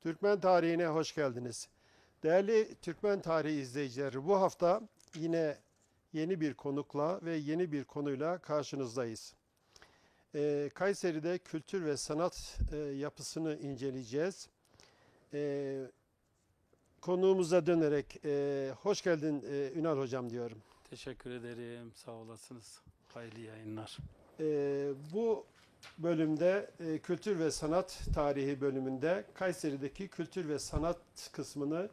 Türkmen tarihine hoş geldiniz. Değerli Türkmen tarihi izleyicileri, bu hafta yine yeni bir konukla ve yeni bir konuyla karşınızdayız. Kayseri'de kültür ve sanat yapısını inceleyeceğiz. Ee, Konuğumuza dönerek hoş geldin Ünal Hocam diyorum. Teşekkür ederim. Sağ olasınız. Hayırlı yayınlar. Bu bölümde kültür ve sanat tarihi bölümünde Kayseri'deki kültür ve sanat kısmını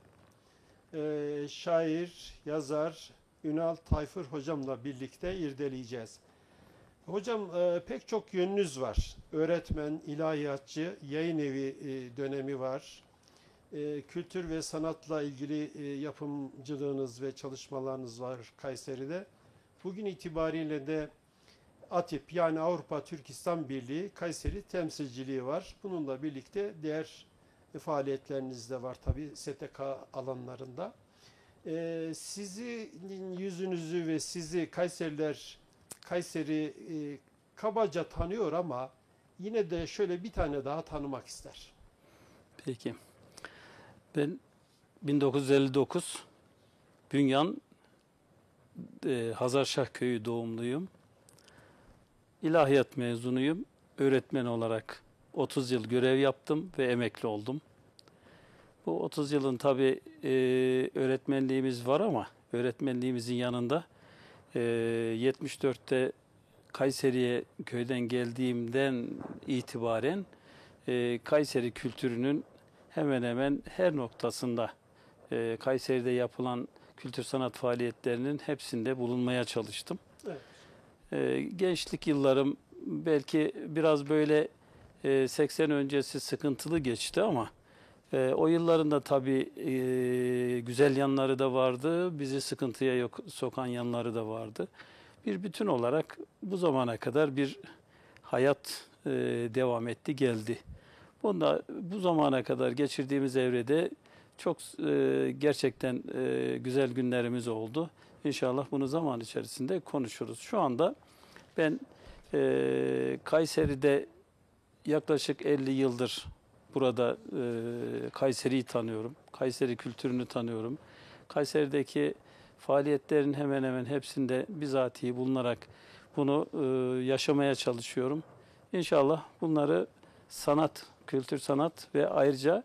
şair, yazar Ünal Tayfur hocamla birlikte irdeleyeceğiz. Hocam pek çok yönünüz var. Öğretmen, ilahiyatçı, yayın evi dönemi var. Kültür ve sanatla ilgili yapımcılığınız ve çalışmalarınız var Kayseri'de. Bugün itibariyle de ATİP yani Avrupa Türk İslam Birliği Kayseri temsilciliği var. Bununla birlikte diğer faaliyetleriniz de var tabi STK alanlarında. Sizin yüzünüzü ve sizi Kayseri kabaca tanıyor ama yine de şöyle bir tane daha tanımak ister. Peki. Ben 1959 Bünyan Hazarşah Köyü doğumluyum. İlahiyat mezunuyum. Öğretmen olarak 30 yıl görev yaptım ve emekli oldum. Bu 30 yılın tabii öğretmenliğimiz var ama öğretmenliğimizin yanında 74'te Kayseri'ye köyden geldiğimden itibaren Kayseri kültürünün hemen hemen her noktasında Kayseri'de yapılan kültür sanat faaliyetlerinin hepsinde bulunmaya çalıştım. Evet. Gençlik yıllarım belki biraz böyle 80 öncesi sıkıntılı geçti ama o yılların da tabii güzel yanları da vardı, bizi sıkıntıya sokan yanları da vardı. Bir bütün olarak bu zamana kadar bir hayat devam etti, geldi. Bu zamana kadar geçirdiğimiz evrede çok gerçekten güzel günlerimiz oldu. İnşallah bunu zaman içerisinde konuşuruz. Şu anda ben Kayseri'de yaklaşık 50 yıldır burada Kayseri'yi tanıyorum. Kayseri kültürünü tanıyorum. Kayseri'deki faaliyetlerin hemen hemen hepsinde bizatihi bulunarak bunu yaşamaya çalışıyorum. İnşallah bunları sanat, kültür sanat ve ayrıca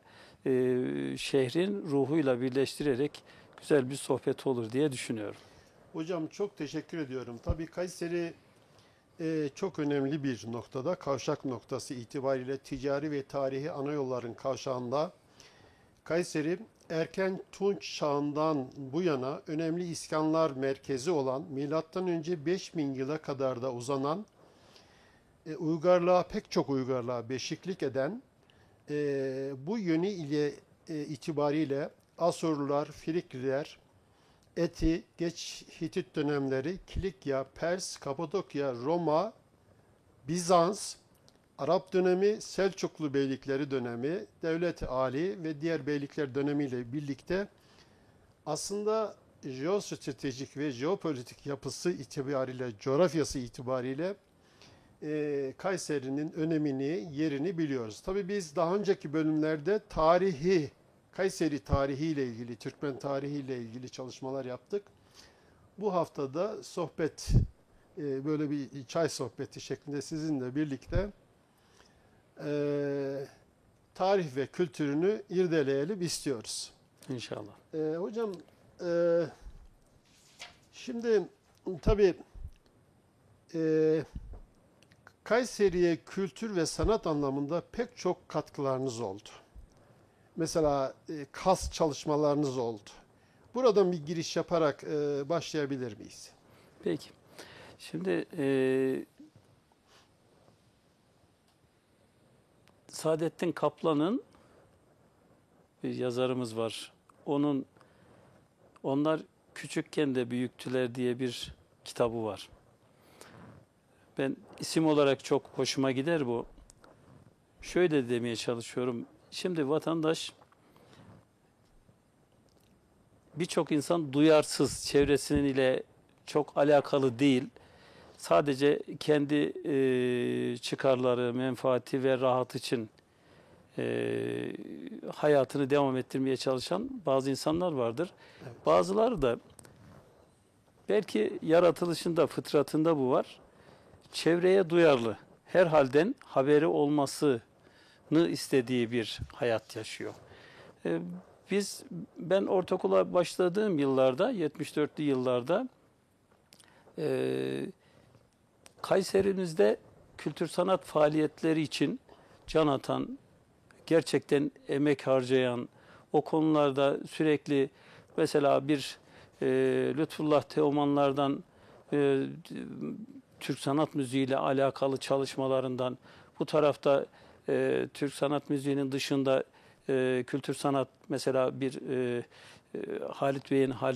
şehrin ruhuyla birleştirerek güzel bir sohbet olur diye düşünüyorum. Hocam çok teşekkür ediyorum. Tabii Kayseri çok önemli bir noktada, kavşak noktası itibariyle ticari ve tarihi ana yolların kavşağında. Kayseri erken Tunç çağından bu yana önemli iskanlar merkezi olan M.Ö. 5000 yıla kadar da uzanan uygarlığa pek çok uygarlığa beşiklik eden bu yönü ile itibariyle Asurlular, Frikliler, Eti, geç Hitit dönemleri, Kilikya, Pers, Kapadokya, Roma, Bizans, Arap dönemi, Selçuklu beylikleri dönemi, Devlet-i Ali ve diğer beylikler dönemiyle birlikte aslında jeostratejik ve jeopolitik yapısı itibariyle, coğrafyası itibariyle Kayseri'nin önemini, yerini biliyoruz. Tabii biz daha önceki bölümlerde Kayseri tarihiyle ilgili, Türkmen tarihiyle ilgili çalışmalar yaptık. Bu haftada böyle bir çay sohbeti şeklinde sizinle birlikte tarih ve kültürünü irdeleyelim istiyoruz. İnşallah. Hocam şimdi tabii Kayseri'ye kültür ve sanat anlamında pek çok katkılarınız oldu. Mesela kas çalışmalarınız oldu. Buradan bir giriş yaparak başlayabilir miyiz? Peki. Şimdi Saadettin Kaplan'ın bir yazarımız var. Onlar küçükken de büyüktüler diye bir kitabı var. Ben isim olarak çok hoşuma gider bu. Şöyle demeye çalışıyorum. Şimdi vatandaş, birçok insan duyarsız, çevresinin ile çok alakalı değil. Sadece kendi çıkarları, menfaati ve rahat için hayatını devam ettirmeye çalışan bazı insanlar vardır. Evet. Bazıları da belki yaratılışında, fıtratında bu var. Çevreye duyarlı, her halden haberi olmasını istediği bir hayat yaşıyor. Ee, ben ortaokula başladığım yıllarda, 74'lü yıllarda Kayserimizde kültür sanat faaliyetleri için can atan, gerçekten emek harcayan, o konularda sürekli mesela bir Lütfullah Teomanlardan Türk sanat müziğiyle alakalı çalışmalarından, bu tarafta Türk sanat müziğinin dışında kültür sanat, mesela Halit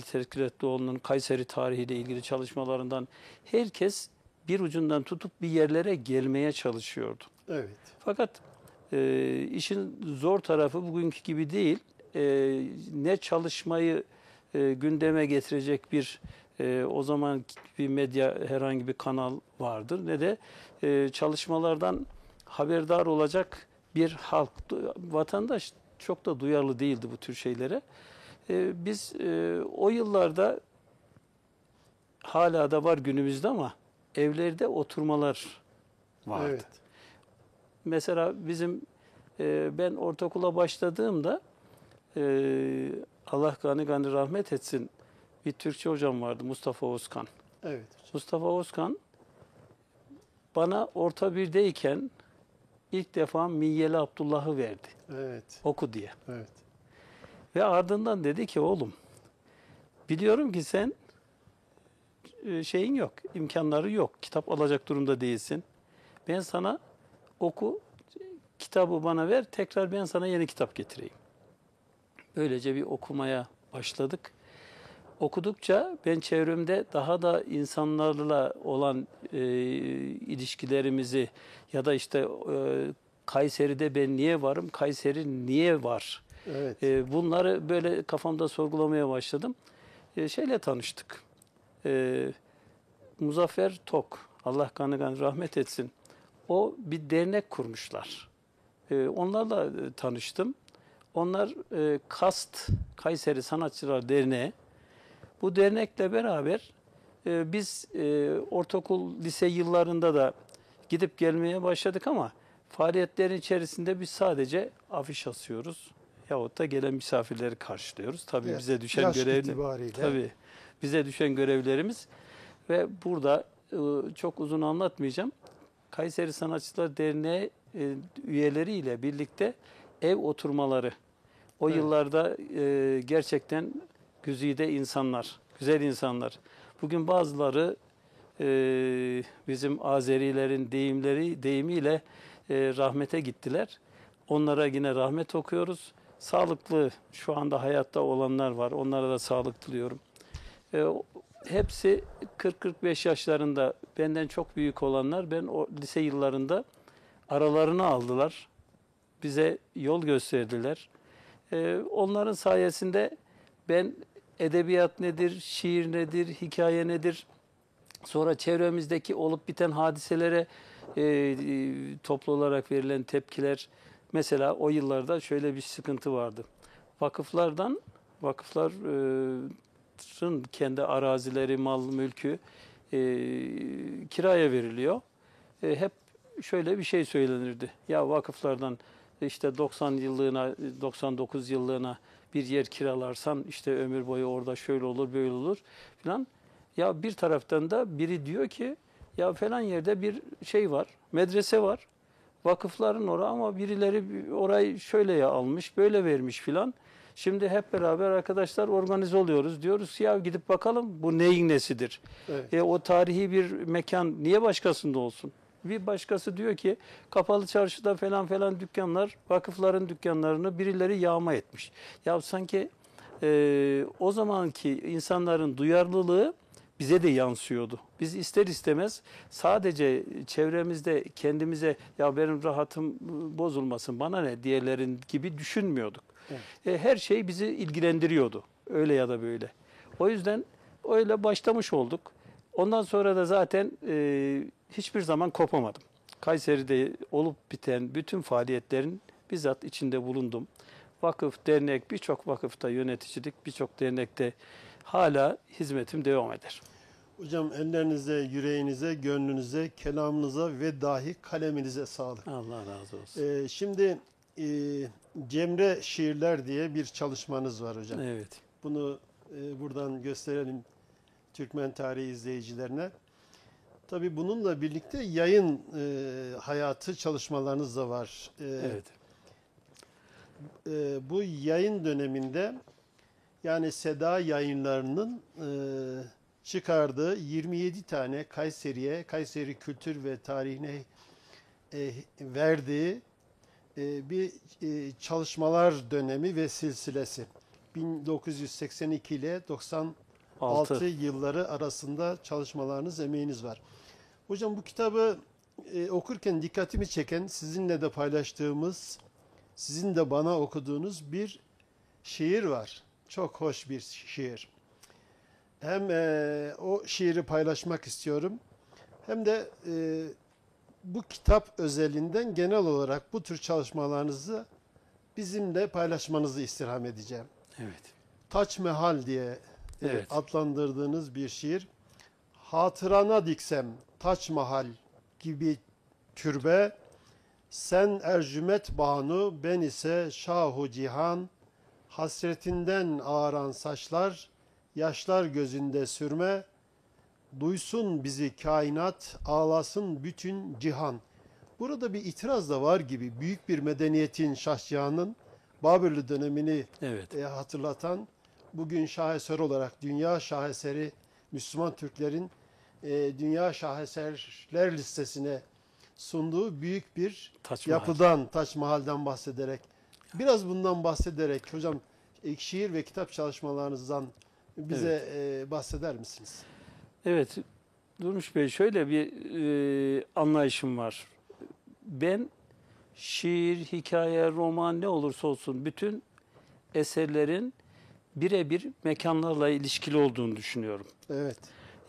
Fikretlioğlu'nun Kayseri tarihiyle ilgili çalışmalarından herkes bir ucundan tutup bir yerlere gelmeye çalışıyordu. Evet. Fakat işin zor tarafı bugünkü gibi değil. Ne çalışmayı gündeme getirecek o zaman bir medya, herhangi bir kanal vardır, ne de çalışmalardan haberdar olacak bir halk, vatandaş çok da duyarlı değildi bu tür şeylere. Biz o yıllarda, hala da var günümüzde ama, evlerde oturmalar vardı. Evet. Mesela ben ortaokula başladığımda Allah gani gani rahmet etsin, bir Türkçe hocam vardı, Mustafa Özkan. Evet. Mustafa Özkan bana orta birdeyken ilk defa Miyyeli Abdullah'ı verdi. Evet. Oku diye. Evet. Ve ardından dedi ki, oğlum, biliyorum ki sen şeyin yok, imkanları yok, kitap alacak durumda değilsin. Ben sana oku, kitabı bana ver, tekrar ben sana yeni kitap getireyim. Böylece bir okumaya başladık. Okudukça ben çevremde daha da insanlarla olan ilişkilerimizi, ya da işte Kayseri'de ben niye varım, Kayseri niye var? Evet. Bunları böyle kafamda sorgulamaya başladım. Şeyle tanıştık. Muzaffer Tok, Allah kanı gani rahmet etsin. O bir dernek kurmuşlar. Onlarla tanıştım. Onlar KAST, Kayseri Sanatçılar Derneği. Bu dernekle beraber biz ortaokul, lise yıllarında da gidip gelmeye başladık ama faaliyetlerin içerisinde biz sadece afiş asıyoruz yahut da gelen misafirleri karşılıyoruz. Tabii Evet, bize düşen yaş görev, itibariyle. tabii bize düşen görevlerimiz ve burada çok uzun anlatmayacağım. Kayseri Sanatçılar Derneği üyeleriyle birlikte ev oturmaları. O Evet. yıllarda gerçekten güzide insanlar, güzel insanlar. Bugün bazıları bizim Azerilerin deyimiyle rahmete gittiler. Onlara yine rahmet okuyoruz. Sağlıklı, şu anda hayatta olanlar var. Onlara da sağlık diliyorum. Hepsi 40-45 yaşlarında, benden çok büyük olanlar. Ben o lise yıllarında aralarını aldılar. Bize yol gösterdiler. Onların sayesinde ben edebiyat nedir, şiir nedir, hikaye nedir, sonra çevremizdeki olup biten hadiselere toplu olarak verilen tepkiler. Mesela o yıllarda şöyle bir sıkıntı vardı. Vakıfların kendi arazileri, mal, mülkü kiraya veriliyor. Hep şöyle bir şey söylenirdi. Ya vakıflardan işte 90 yıllığına, 99 yıllığına bir yer kiralarsan işte ömür boyu orada şöyle olur, böyle olur filan. Ya bir taraftan da biri diyor ki, ya falan yerde bir şey var, medrese var. Vakıfların ama birileri orayı şöyle almış, böyle vermiş filan. Şimdi hep beraber arkadaşlar organize oluyoruz. Diyoruz ki, ya gidip bakalım bu neyin nesidir? Evet. O tarihi bir mekan niye başkasında olsun? Bir başkası diyor ki, kapalı çarşıda falan falan dükkanlar, vakıfların dükkanlarını birileri yağma etmiş. Ya sanki o zamanki insanların duyarlılığı bize de yansıyordu. Biz ister istemez sadece çevremizde kendimize, ya benim rahatım bozulmasın, bana ne, diğerlerin gibi düşünmüyorduk. Evet. Her şey bizi ilgilendiriyordu. Öyle ya da böyle. O yüzden öyle başlamış olduk. Ondan sonra da zaten hiçbir zaman kopamadım. Kayseri'de olup biten bütün faaliyetlerin bizzat içinde bulundum. Vakıf, dernek, birçok vakıfta yöneticilik, birçok dernekte hala hizmetim devam eder. Hocam ellerinize, yüreğinize, gönlünüze, kelamınıza ve dahi kaleminize sağlık. Allah razı olsun. Şimdi Cemre Şiirler diye bir çalışmanız var hocam. Evet. Bunu buradan gösterelim Türkmen tarihi izleyicilerine. Tabii bununla birlikte yayın hayatı çalışmalarınız da var. Evet. Bu yayın döneminde yani Seda Yayınları'nın çıkardığı 27 tane Kayseri'ye, Kayseri kültür ve tarihine verdiği bir çalışmalar dönemi ve silsilesi. 1982 ile 96 yılları arasında çalışmalarınız, emeğiniz var. Hocam bu kitabı okurken dikkatimi çeken, sizinle de paylaştığımız, sizin de bana okuduğunuz bir şiir var. Çok hoş bir şiir. Hem o şiiri paylaşmak istiyorum, hem de bu kitap özelinden genel olarak bu tür çalışmalarınızı bizimle paylaşmanızı istirham edeceğim. Evet. Taç Mahal diye Evet. adlandırdığınız bir şiir. Hatırana diksem Taç Mahal gibi türbe, sen Ercümet Banu, ben ise Şahu Cihan, hasretinden ağaran saçlar, yaşlar gözünde sürme, duysun bizi kainat, ağlasın bütün cihan. Burada bir itiraz da var gibi, büyük bir medeniyetin şahsiyanın Babürlü dönemini Evet. hatırlatan, bugün şaheser olarak dünya şaheseri Müslüman Türklerin dünya şaheserler listesine sunduğu büyük bir Taç Mahal. yapıdan, Taç Mahal'den bahsederek, biraz bundan bahsederek hocam şiir ve kitap çalışmalarınızdan bize bahseder misiniz? Evet. Durmuş Bey, şöyle bir anlayışım var. Ben şiir, hikaye, roman ne olursa olsun bütün eserlerin birebir mekanlarla ilişkili olduğunu düşünüyorum. Evet.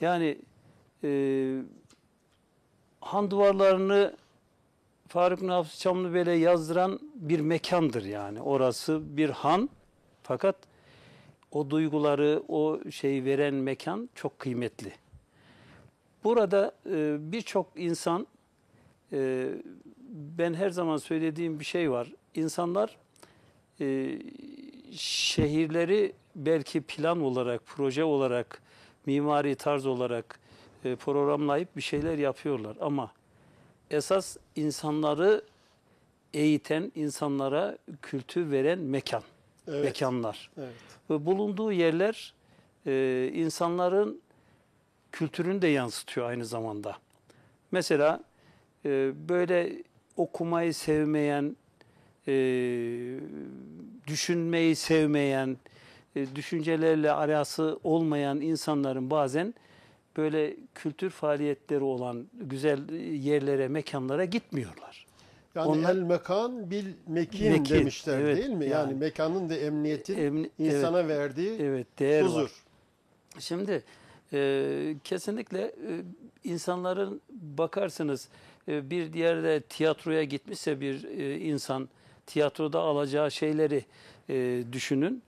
Yani han duvarlarını Faruk Nafiz Çamlıbel'e yazdıran bir mekandır yani. Orası bir han, fakat o duyguları, o şeyi veren mekan çok kıymetli. Burada birçok insan, ben her zaman söylediğim bir şey var. İnsanlar şehirleri belki plan olarak, proje olarak, mimari tarz olarak programlayıp bir şeyler yapıyorlar. Ama esas insanları eğiten, insanlara kültür veren mekan, Evet. mekanlar. Evet. Ve bulunduğu yerler insanların kültürünü de yansıtıyor aynı zamanda. Mesela böyle okumayı sevmeyen, düşünmeyi sevmeyen, düşüncelerle arası olmayan insanların bazen böyle kültür faaliyetleri olan güzel yerlere, mekanlara gitmiyorlar. Yani Onlar- el mekan bil mekin, Mekin, demişler evet, değil mi? Yani yani. mekanın da emniyetin insana verdiği Evet, değer var. huzur. Şimdi kesinlikle insanların bakarsınız bir yerde tiyatroya gitmişse bir insan tiyatroda alacağı şeyleri düşünün.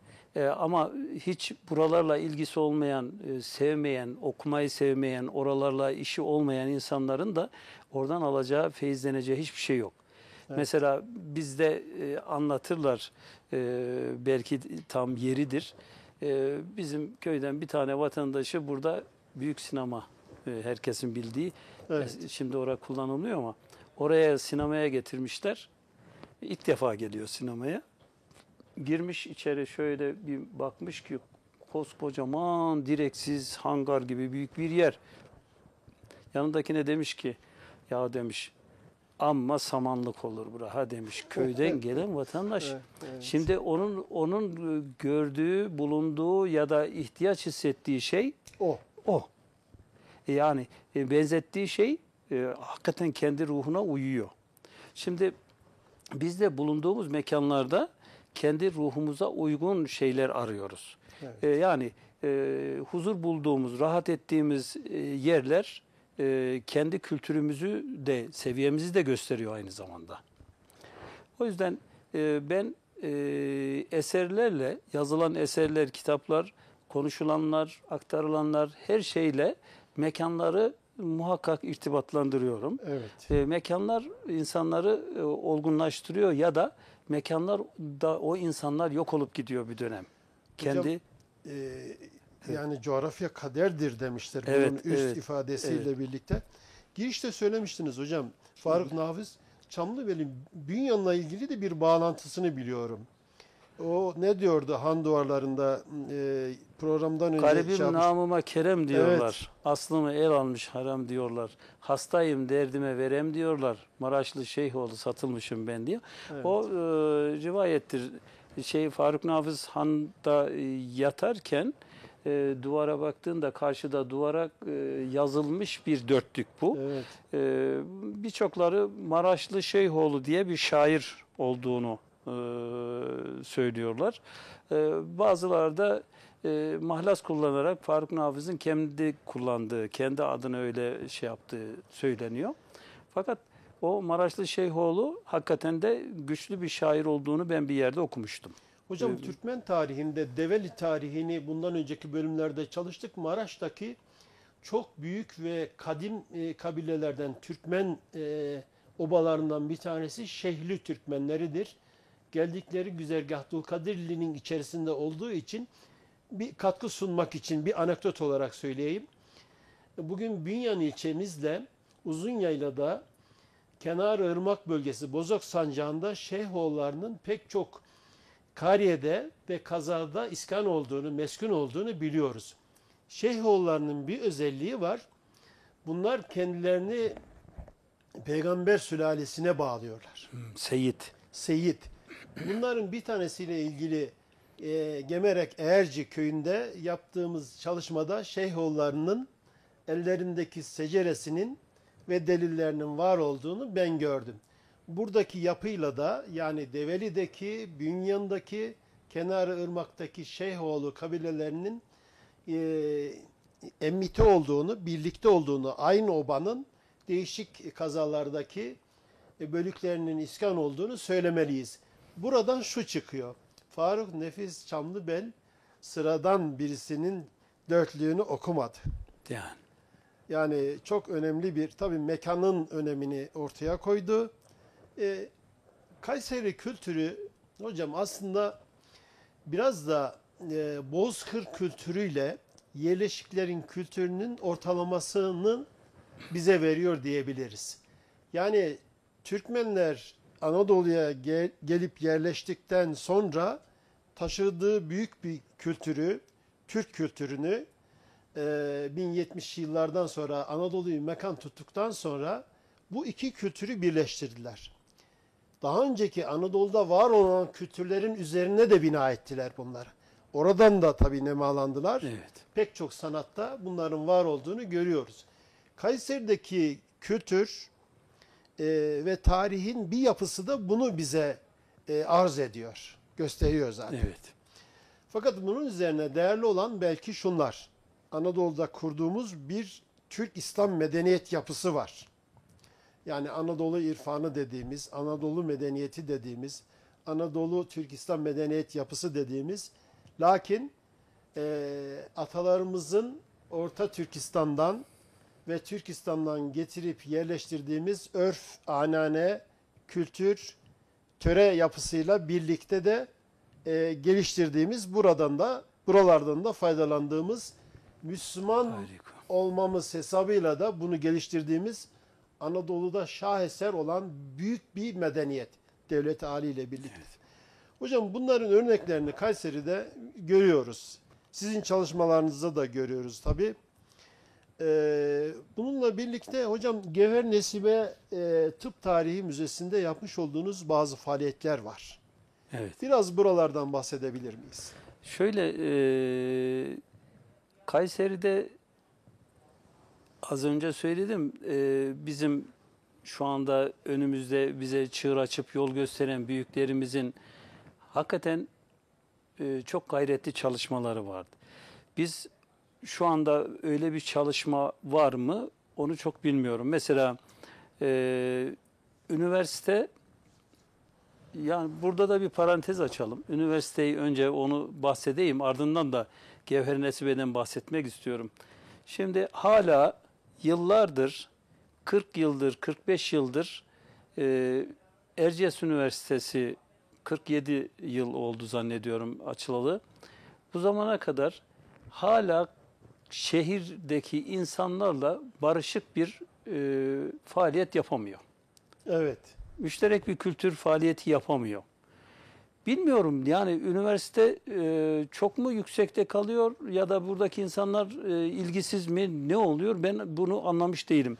Ama hiç buralarla ilgisi olmayan, sevmeyen, okumayı sevmeyen, oralarla işi olmayan insanların da oradan alacağı, feyizleneceği hiçbir şey yok. Evet. Mesela bizde anlatırlar, belki tam yeridir. Bizim köyden bir tane vatandaşı burada büyük sinema, herkesin bildiği, Evet. şimdi orada kullanılmıyor ama oraya sinemaya getirmişler. İlk defa geliyor sinemaya. Girmiş içeri, şöyle bir bakmış ki koskocaman direksiz hangar gibi büyük bir yer. Yanındakine demiş ki, ya demiş, amma samanlık olur bura ha demiş, köyden gelen vatandaş. Evet, evet. Şimdi onun gördüğü, bulunduğu ya da ihtiyaç hissettiği şey O. o. Yani benzettiği şey hakikaten kendi ruhuna uyuyor. Şimdi biz de bulunduğumuz mekanlarda kendi ruhumuza uygun şeyler arıyoruz. Evet. Yani huzur bulduğumuz, rahat ettiğimiz yerler kendi kültürümüzü de, seviyemizi de gösteriyor aynı zamanda. O yüzden Ben eserlerle, yazılan eserler, kitaplar, konuşulanlar, aktarılanlar her şeyle mekanları muhakkak irtibatlandırıyorum. Evet. Mekanlar insanları olgunlaştırıyor ya da mekanlar da o insanlar yok olup gidiyor bir dönem. Hocam, Kendi yani coğrafya kaderdir demiştir bunun evet, üst evet, ifadesiyle evet. birlikte. Girişte söylemiştiniz hocam. Faruk Nafiz Çamlıbel'in Bünyan'la ilgili de bir bağlantısını biliyorum. O ne diyordu Han duvarlarında programdan önce Garibim yapmış. namıma kerem Evet, diyorlar. Aslımı el almış haram diyorlar. Hastayım derdime verem diyorlar. Maraşlı Şeyhoğlu satılmışım ben diyor. evet. O rivayettir. Faruk Nafiz Han'da yatarken duvara baktığında karşıda duvara yazılmış bir dörtlük bu. Evet. Birçokları Maraşlı Şeyhoğlu diye bir şair olduğunu söylüyorlar. Bazıları da mahlas kullanarak Faruk Nafiz'in kendi kullandığı, kendi adını öyle şey yaptığı söyleniyor. Fakat o Maraşlı Şeyhoğlu hakikaten de güçlü bir şair olduğunu ben bir yerde okumuştum. Hocam Türkmen tarihinde Develi tarihini bundan önceki bölümlerde çalıştık. Maraş'taki çok büyük ve kadim kabilelerden Türkmen obalarından bir tanesi Şehli Türkmenleridir. Geldikleri güzergah Dulkadirli'nin içerisinde olduğu için bir katkı sunmak için bir anekdot olarak söyleyeyim. Bugün Bünyan ilçemizle Uzunyayla'da Kenarırmak bölgesi Bozok Sancağı'nda Şeyhoğullarının pek çok kariyede ve kazada iskan olduğunu, meskun olduğunu biliyoruz. Şeyhoğullarının bir özelliği var. Bunlar kendilerini peygamber sülalesine bağlıyorlar. Seyit. Seyit. Bunların bir tanesiyle ilgili Gemerek Eğerci köyünde yaptığımız çalışmada Şeyhoğullarının ellerindeki seceresinin ve delillerinin var olduğunu ben gördüm. Buradaki yapıyla da yani Develi'deki, Bünyan'daki, Kenarırmak'taki Şeyhoğlu kabilelerinin emmite olduğunu, birlikte olduğunu, aynı obanın değişik kazalardaki bölüklerinin iskan olduğunu söylemeliyiz. Buradan şu çıkıyor. Faruk Nefiz Çamlıbel sıradan birisinin dörtlüğünü okumadı. Yani. Yani çok önemli bir, tabii mekanın önemini ortaya koydu. Kayseri kültürü hocam aslında biraz da Bozkır kültürüyle yerleşiklerin kültürünün ortalamasını bize veriyor diyebiliriz. Yani Türkmenler Anadolu'ya gelip yerleştikten sonra taşıdığı büyük bir kültürü, Türk kültürünü 1070 yıllardan sonra Anadolu'yu mekan tuttuktan sonra bu iki kültürü birleştirdiler. Daha önceki Anadolu'da var olan kültürlerin üzerine de bina ettiler bunları. Oradan da tabii nemalandılar. Evet. Pek çok sanatta bunların var olduğunu görüyoruz. Kayseri'deki kültür ve tarihin bir yapısı da bunu bize arz ediyor, gösteriyor zaten. Evet. Fakat bunun üzerine değerli olan belki şunlar. Anadolu'da kurduğumuz bir Türk-İslam medeniyet yapısı var. Yani Anadolu irfanı dediğimiz, Anadolu medeniyeti dediğimiz, Anadolu Türk-İslam medeniyet yapısı dediğimiz, lakin atalarımızın Orta Türkistan'dan ve Türkistan'dan getirip yerleştirdiğimiz örf, anane, kültür, töre yapısıyla birlikte de geliştirdiğimiz buralardan da faydalandığımız Müslüman Harika. olmamız hesabıyla da bunu geliştirdiğimiz Anadolu'da şaheser olan büyük bir medeniyet devlet haliyle birlikte. Evet. Hocam bunların örneklerini Kayseri'de görüyoruz. Sizin çalışmalarınızda da görüyoruz tabii. Bununla birlikte hocam Gevher Nesibe Tıp Tarihi Müzesi'nde yapmış olduğunuz bazı faaliyetler var. Evet. Biraz buralardan bahsedebilir miyiz? Şöyle Kayseri'de az önce söyledim bizim şu anda önümüzde bize çığır açıp yol gösteren büyüklerimizin hakikaten çok gayretli çalışmaları vardı. Biz şu anda öyle bir çalışma var mı onu çok bilmiyorum. Mesela üniversite Yani burada da bir parantez açalım. Üniversiteyi önce onu bahsedeyim, ardından da Gevher Nesibe'den bahsetmek istiyorum. Şimdi hala yıllardır, 40 yıldır, 45 yıldır Erciyes Üniversitesi 47 yıl oldu zannediyorum açılalı. Bu zamana kadar hala şehirdeki insanlarla barışık bir faaliyet yapamıyor. Evet. Müşterek bir kültür faaliyeti yapamıyor. Bilmiyorum yani üniversite çok mu yüksekte kalıyor ya da buradaki insanlar ilgisiz mi, ne oluyor, ben bunu anlamış değilim.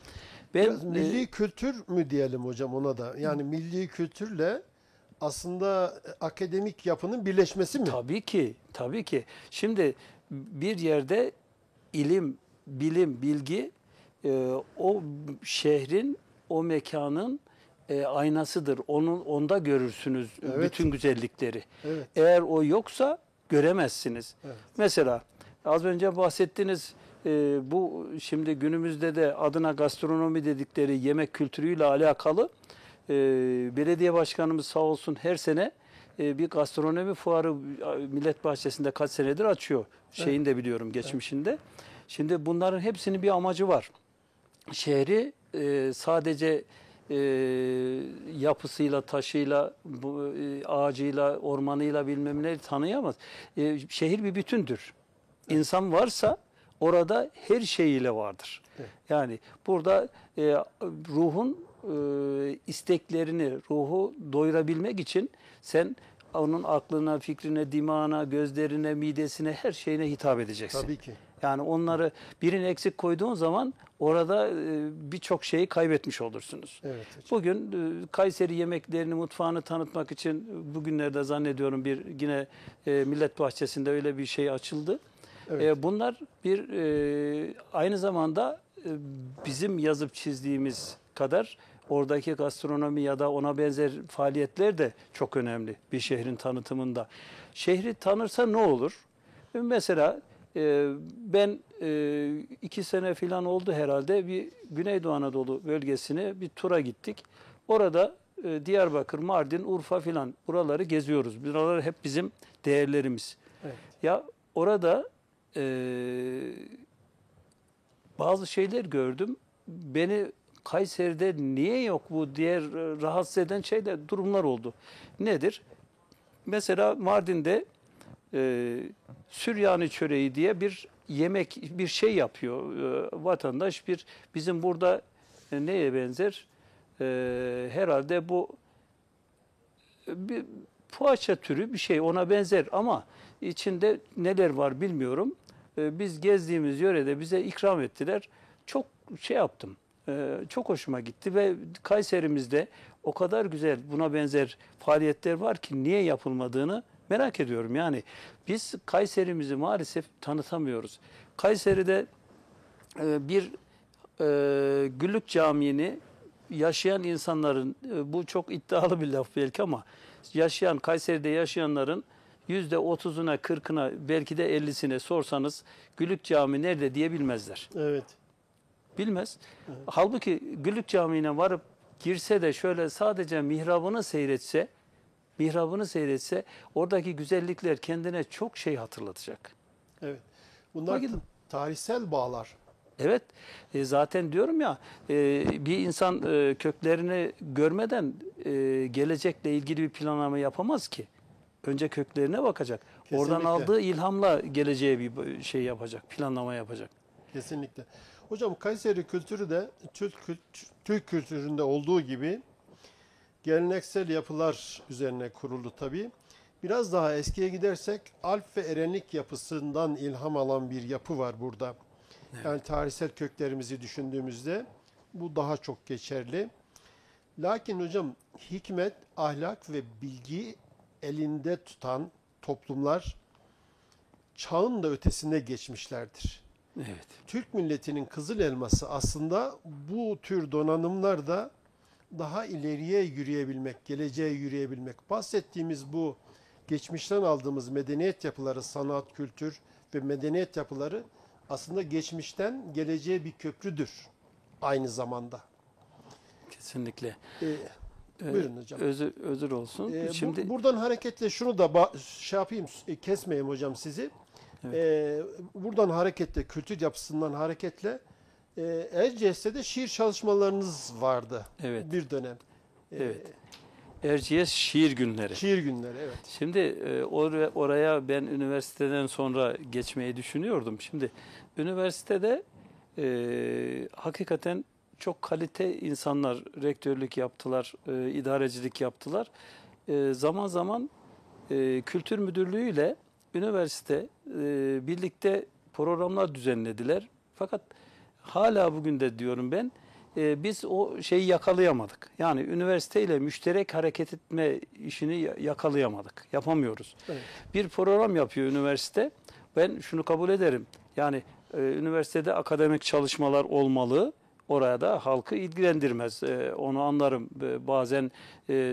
Ben Biraz milli kültür mü diyelim hocam ona da? Yani milli kültürle aslında akademik yapının birleşmesi mi? tabii ki, tabii ki. Şimdi bir yerde ilim, bilim, bilgi o şehrin, o mekanın aynasıdır. Onda görürsünüz Evet. bütün güzellikleri. Evet. Eğer o yoksa göremezsiniz. Evet. Mesela az önce bahsettiğiniz bu şimdi günümüzde de adına gastronomi dedikleri yemek kültürüyle alakalı belediye başkanımız sağ olsun her sene bir gastronomi fuarı Millet Bahçesi'nde kaç senedir açıyor. Şeyini de biliyorum geçmişinde. Şimdi bunların hepsinin bir amacı var. Şehri sadece yapısıyla, taşıyla, ağacıyla, ormanıyla bilmem ne tanıyamaz. Şehir bir bütündür. İnsan varsa orada her şeyiyle vardır. Evet. Yani burada ruhun isteklerini, ruhu doyurabilmek için sen onun aklına, fikrine, dimağına, gözlerine, midesine, her şeyine hitap edeceksin. Tabii ki. Yani onları birini eksik koyduğun zaman orada birçok şeyi kaybetmiş olursunuz. Evet hocam. Bugün Kayseri yemeklerini, mutfağını tanıtmak için bugünlerde zannediyorum bir yine Millet Bahçesi'nde öyle bir şey açıldı. Evet. Bunlar bir aynı zamanda bizim yazıp çizdiğimiz kadar oradaki gastronomi ya da ona benzer faaliyetler de çok önemli bir şehrin tanıtımında. Şehri tanırsa ne olur? Mesela ben 2 sene falan oldu herhalde bir Güneydoğu Anadolu bölgesine bir tura gittik. Orada Diyarbakır, Mardin, Urfa filan buraları geziyoruz. Buralar hep bizim değerlerimiz. Evet. Ya orada bazı şeyler gördüm. Beni Kayseri'de niye yok bu diğer rahatsız eden şeyler, durumlar oldu. Nedir? Mesela Mardin'de Süryani çöreği diye bir yemek, bir şey yapıyor vatandaş. Bizim burada neye benzer? Herhalde bu bir poğaça türü bir şey, ona benzer ama içinde neler var bilmiyorum. Biz gezdiğimiz yörede bize ikram ettiler. Çok şey yaptım. Çok hoşuma gitti ve Kayserimizde o kadar güzel buna benzer faaliyetler var ki niye yapılmadığını merak ediyorum. Yani biz Kayserimizi maalesef tanıtamıyoruz. Kayseri'de bir Güllük Camii'ni yaşayan insanların, bu çok iddialı bir laf belki ama Kayseri'de yaşayanların %30'una, 40'ına, belki de 50'sine sorsanız Güllük Camii nerede diye bilmezler. Evet. Bilmez. Evet. Halbuki Güllük Camii'ne varıp girse de şöyle sadece mihrabını seyredse oradaki güzellikler kendine çok şey hatırlatacak. Evet. Bunlar tarihsel bağlar. Evet, zaten diyorum ya bir insan köklerini görmeden gelecekle ilgili bir planlama yapamaz ki. Önce köklerine bakacak. Kesinlikle. Oradan aldığı ilhamla geleceğe bir şey yapacak, planlama yapacak. Kesinlikle. Hocam Kayseri kültürü de Türk kültüründe olduğu gibi geleneksel yapılar üzerine kuruldu tabii. Biraz daha eskiye gidersek Alp ve Erenlik yapısından ilham alan bir yapı var burada. Evet. Yani tarihsel köklerimizi düşündüğümüzde bu daha çok geçerli. Lakin hocam hikmet, ahlak ve bilgi elinde tutan toplumlar çağın da ötesine geçmişlerdir. Evet. Türk milletinin kızıl elması aslında bu tür donanımlarda daha ileriye yürüyebilmek, geleceğe yürüyebilmek. Bahsettiğimiz bu geçmişten aldığımız medeniyet yapıları, sanat, kültür ve medeniyet yapıları aslında geçmişten geleceğe bir köprüdür aynı zamanda. Kesinlikle. Buyurun hocam. Özür olsun. Şimdi Buradan hareketle şunu da şey yapayım, kesmeyeyim hocam sizi. Buradan hareketle, kültür yapısından hareketle Erciyes'te de şiir çalışmalarınız vardı. Evet. Bir dönem. Evet. Erciyes Şiir Günleri. Şiir günleri, evet. Şimdi oraya ben üniversiteden sonra geçmeyi düşünüyordum. Şimdi üniversitede hakikaten çok kalite insanlar rektörlük yaptılar, idarecilik yaptılar. Zaman zaman kültür müdürlüğüyle üniversite birlikte programlar düzenlediler. Fakat hala bugün de diyorum ben, biz o şeyi yakalayamadık. Yani üniversiteyle müşterek hareket etme işini yakalayamadık, yapamıyoruz. Evet. Bir program yapıyor üniversite. Ben şunu kabul ederim. Yani üniversitede akademik çalışmalar olmalı. Oraya da halkı ilgilendirmez. Onu anlarım. Bazen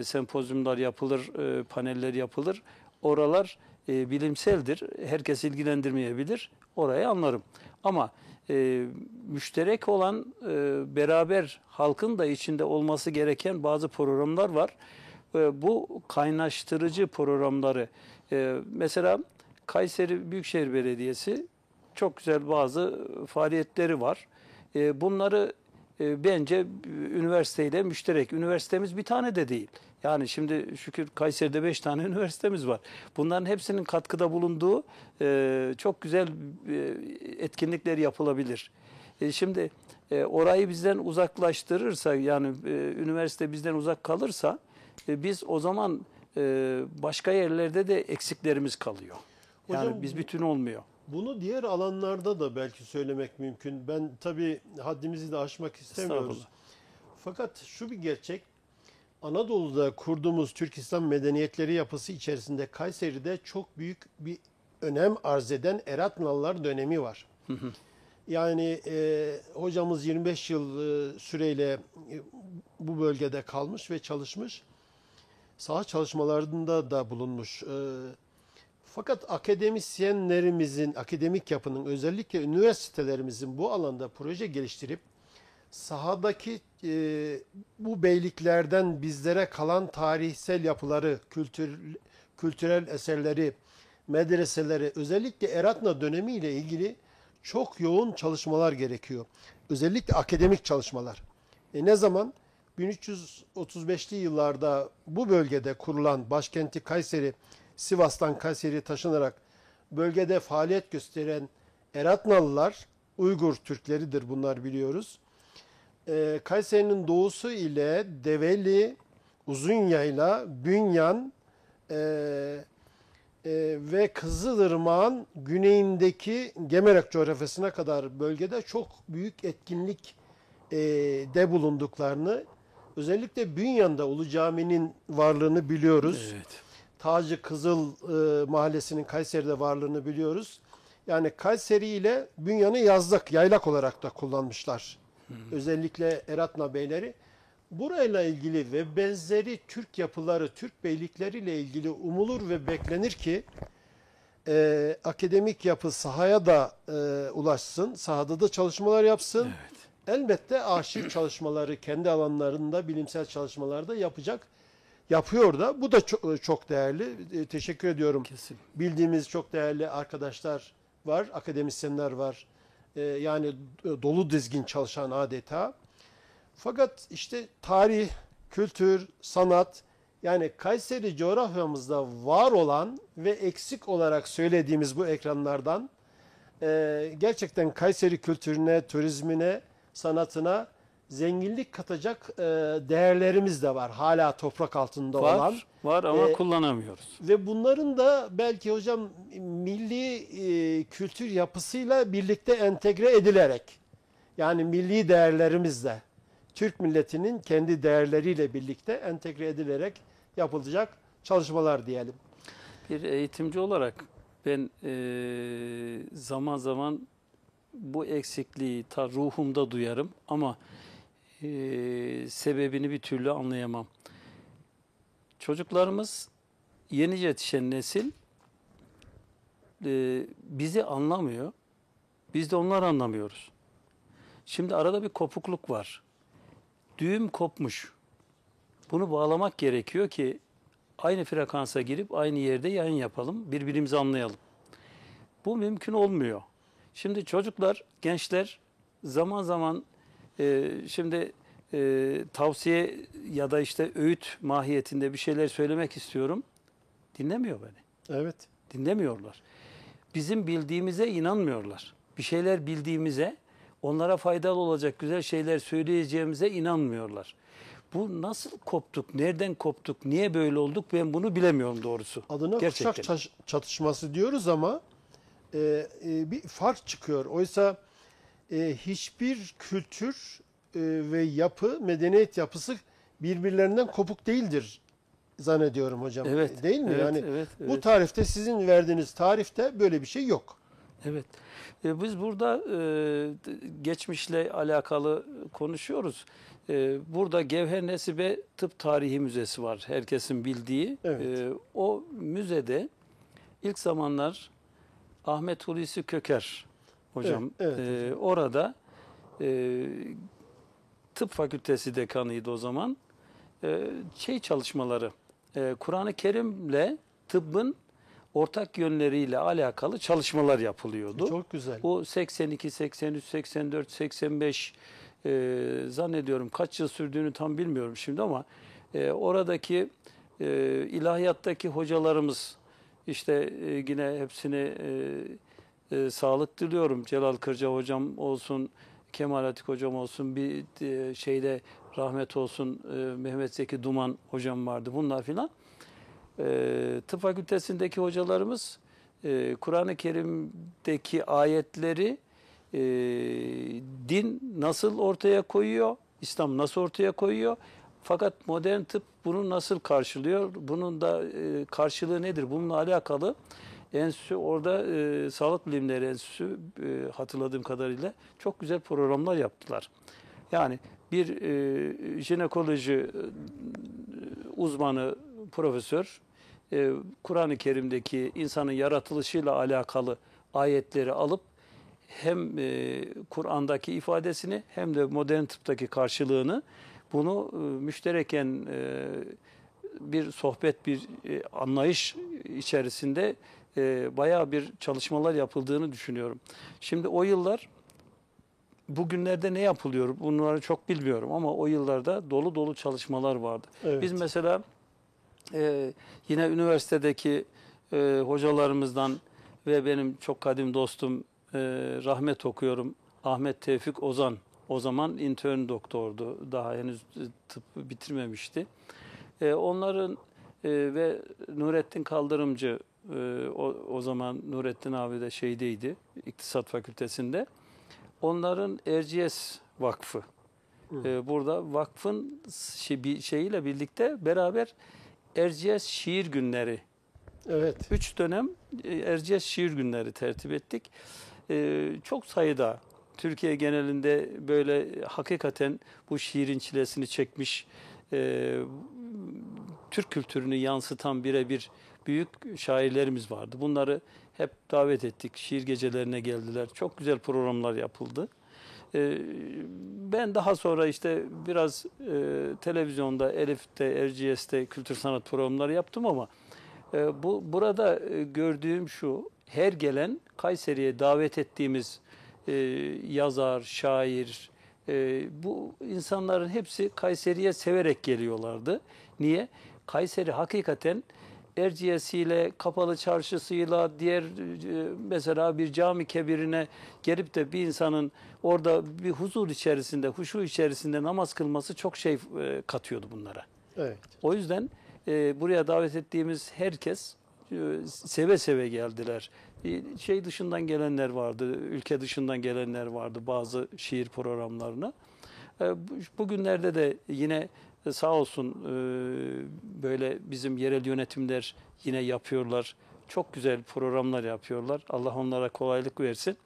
sempozyumlar yapılır, paneller yapılır. Oralar bilimseldir. Herkes ilgilendirmeyebilir. Orayı anlarım. Ama müşterek olan, beraber halkın da içinde olması gereken bazı programlar var. Bu kaynaştırıcı programları, mesela Kayseri Büyükşehir Belediyesi çok güzel bazı faaliyetleri var. Bunları bence üniversiteyle müşterek. Üniversitemiz bir tane de değil. Yani şimdi şükür Kayseri'de 5 tane üniversitemiz var. Bunların hepsinin katkıda bulunduğu çok güzel etkinlikler yapılabilir. Şimdi orayı bizden uzaklaştırırsa, yani üniversite bizden uzak kalırsa, biz o zaman başka yerlerde de eksiklerimiz kalıyor. Yani Hocam, biz bütün olmuyor. bunu diğer alanlarda da belki söylemek mümkün. Ben tabii haddimizi de aşmak istemiyoruz. Estağfurullah. Fakat şu bir gerçek, Anadolu'da kurduğumuz Türk İslam medeniyetleri yapısı içerisinde Kayseri'de çok büyük bir önem arz eden Eratnalılar dönemi var. Yani hocamız 25 yıl süreyle bu bölgede kalmış ve çalışmış. Saha çalışmalarında da bulunmuş. Fakat akademisyenlerimizin, akademik yapının, özellikle üniversitelerimizin bu alanda proje geliştirip sahadaki bu beyliklerden bizlere kalan tarihsel yapıları, kültürel eserleri, medreseleri, özellikle Eratna dönemiyle ilgili çok yoğun çalışmalar gerekiyor. Özellikle akademik çalışmalar. Ne zaman? 1335'li yıllarda bu bölgede kurulan başkenti Kayseri, Sivas'tan Kayseri'ye taşınarak bölgede faaliyet gösteren Eratnalılar, Uygur Türkleridir bunlar, biliyoruz. Kayseri'nin doğusu ile Develi, Uzunyayla, Bünyan ve Kızılırmak'ın güneyindeki Gemerek coğrafyasına kadar bölgede çok büyük etkinlik de bulunduklarını, özellikle Bünyan'da Ulu Cami'nin varlığını biliyoruz. Evet. Tacı Kızıl Mahallesi'nin Kayseri'de varlığını biliyoruz. Yani Kayseri ile Bünyan'ı yazlık, yaylak olarak da kullanmışlar. Özellikle Eratna beyleri. Burayla ilgili ve benzeri Türk yapıları, Türk beylikleriyle ilgili umulur ve beklenir ki akademik yapı sahaya da ulaşsın, sahada da çalışmalar yapsın. Evet. Elbette arşiv çalışmaları, kendi alanlarında bilimsel çalışmalarda yapıyor da. Bu da çok değerli. Teşekkür ediyorum. Kesin. Bildiğimiz çok değerli arkadaşlar var, akademisyenler var. Yani dolu dizgin çalışan adeta. Fakat işte tarih, kültür, sanat, yani Kayseri coğrafyamızda var olan ve eksik olarak söylediğimiz bu ekranlardan gerçekten Kayseri kültürüne, turizmine, sanatına zenginlik katacak değerlerimiz de var. Hala toprak altında olan. Var ama kullanamıyoruz. Ve bunların da belki hocam milli kültür yapısıyla birlikte entegre edilerek, yani milli değerlerimizle, Türk milletinin kendi değerleriyle birlikte entegre edilerek yapılacak çalışmalar diyelim. Bir eğitimci olarak ben zaman zaman bu eksikliği ruhumda duyarım ama sebebini bir türlü anlayamam. Çocuklarımız, yeni yetişen nesil bizi anlamıyor. Biz de onları anlamıyoruz. Şimdi arada bir kopukluk var. Düğüm kopmuş. Bunu bağlamak gerekiyor ki aynı frekansa girip aynı yerde yayın yapalım, birbirimizi anlayalım. Bu mümkün olmuyor. Şimdi çocuklar, gençler zaman zaman şimdi tavsiye ya da işte öğüt mahiyetinde bir şeyler söylemek istiyorum. Dinlemiyor beni. Evet. Dinlemiyorlar. Bizim bildiğimize inanmıyorlar. Bir şeyler bildiğimize, onlara faydalı olacak güzel şeyler söyleyeceğimize inanmıyorlar. Bu nasıl koptuk, nereden koptuk, niye böyle olduk ben bunu bilemiyorum doğrusu. Adına Gerçekten. kuşak çatışması diyoruz ama bir fark çıkıyor. Oysa hiçbir kültür ve yapı, medeniyet yapısı birbirlerinden kopuk değildir zannediyorum hocam. Evet, Değil mi? evet, Yani evet, bu evet. tarifte, sizin verdiğiniz tarifte böyle bir şey yok. Evet. Biz burada geçmişle alakalı konuşuyoruz. Burada Gevher Nesibe Tıp Tarihi Müzesi var. Herkesin bildiği. Evet. O müzede ilk zamanlar Ahmet Hulusi Köker hocam Evet, evet. orada e, tıp fakültesi dekanıydı o zaman. Çalışmaları, Kur'an-ı Kerim'le tıbbın ortak yönleriyle alakalı çalışmalar yapılıyordu. Çok güzel. Bu 82, 83, 84, 85 zannediyorum kaç yıl sürdüğünü tam bilmiyorum şimdi ama oradaki ilahiyattaki hocalarımız işte yine hepsine sağlık diliyorum. Celal Kırca hocam olsun, Kemal Atik hocam olsun, bir şeyde rahmet olsun Mehmet Zeki Duman hocam vardı bunlar filan. Tıp fakültesindeki hocalarımız Kur'an-ı Kerim'deki ayetleri din nasıl ortaya koyuyor, İslam nasıl ortaya koyuyor, fakat modern tıp bunu nasıl karşılıyor, bunun da karşılığı nedir, bununla alakalı enstitü orada Sağlık Bilimleri Enstitüsü hatırladığım kadarıyla çok güzel programlar yaptılar. Yani bir jinekoloji uzmanı, profesör, Kur'an-ı Kerim'deki insanın yaratılışıyla alakalı ayetleri alıp hem Kur'an'daki ifadesini hem de modern tıptaki karşılığını bunu müştereken bir sohbet, bir anlayış içerisinde bayağı bir çalışmalar yapıldığını düşünüyorum. Şimdi o yıllar bugünlerde ne yapılıyor bunları çok bilmiyorum ama o yıllarda dolu dolu çalışmalar vardı. Evet. Biz mesela yine üniversitedeki hocalarımızdan ve benim çok kadim dostum rahmet okuyorum Ahmet Tevfik Ozan, o zaman intern doktordu, daha henüz tıp bitirmemişti. Onların ve Nurettin Kaldırımcı, o zaman Nurettin abi de şeydeydi, İktisat Fakültesinde. Onların Erciyes Vakfı. Burada vakfın şeyiyle birlikte beraber Erciyes Şiir Günleri. Evet. 3 dönem Erciyes Şiir Günleri tertip ettik. Çok sayıda Türkiye genelinde böyle hakikaten bu şiirin çilesini çekmiş, Türk kültürünü yansıtan birebir büyük şairlerimiz vardı. Bunları hep davet ettik. Şiir gecelerine geldiler. Çok güzel programlar yapıldı. Ben daha sonra işte biraz televizyonda, Elif'te, Erciyes'te kültür sanat programları yaptım ama burada gördüğüm şu, her gelen Kayseri'ye davet ettiğimiz yazar, şair, bu insanların hepsi Kayseri'ye severek geliyorlardı. Niye? Kayseri hakikaten Erciyes'iyle, Kapalı Çarşısı'yla, diğer mesela bir cami kebirine gelip de bir insanın orada bir huzur içerisinde, huşu içerisinde namaz kılması çok şey katıyordu bunlara. Evet. O yüzden buraya davet ettiğimiz herkes seve seve geldiler. Şey dışından gelenler vardı, ülke dışından gelenler vardı bazı şiir programlarına. Bugünlerde de yine sağ olsun böyle bizim yerel yönetimler yine yapıyorlar. Çok güzel programlar yapıyorlar. Allah onlara kolaylık versin.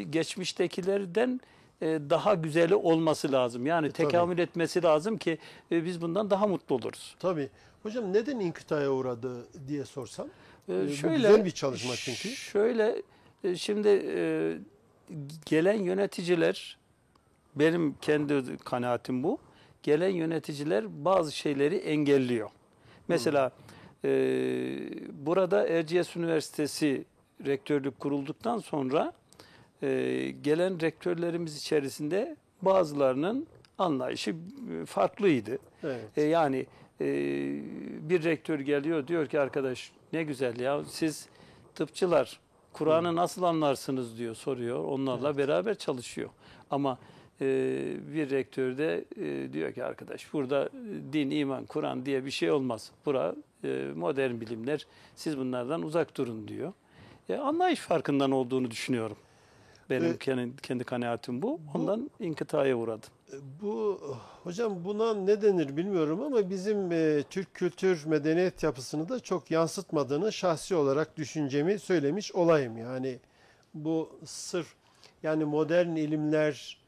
Geçmiştekilerden daha güzeli olması lazım. Yani tekamül etmesi lazım ki biz bundan daha mutlu oluruz. Tabii. Hocam neden inkıtaya uğradı diye sorsam? Bu Şöyle, güzel bir çalışma çünkü. Şöyle şimdi gelen yöneticiler, benim kendi kanaatim bu. gelen yöneticiler bazı şeyleri engelliyor. Mesela burada Erciyes Üniversitesi rektörlük kurulduktan sonra gelen rektörlerimiz içerisinde bazılarının anlayışı farklıydı. Evet. Yani bir rektör geliyor diyor ki arkadaş ne güzel ya siz tıpçılar Kur'an'ı nasıl anlarsınız diyor soruyor. Onlarla Evet. beraber çalışıyor. Ama bir rektör de diyor ki arkadaş burada din, iman, Kur'an diye bir şey olmaz. Bura modern bilimler siz bunlardan uzak durun diyor. Anlayış farkından olduğunu düşünüyorum. Benim E, kendi kanaatim bu. bu Ondan inkıtaya uğradım. Bu hocam buna ne denir bilmiyorum ama bizim Türk kültür medeniyet yapısını da çok yansıtmadığını şahsi olarak düşüncemi söylemiş olayım. Yani bu sırf yani modern ilimler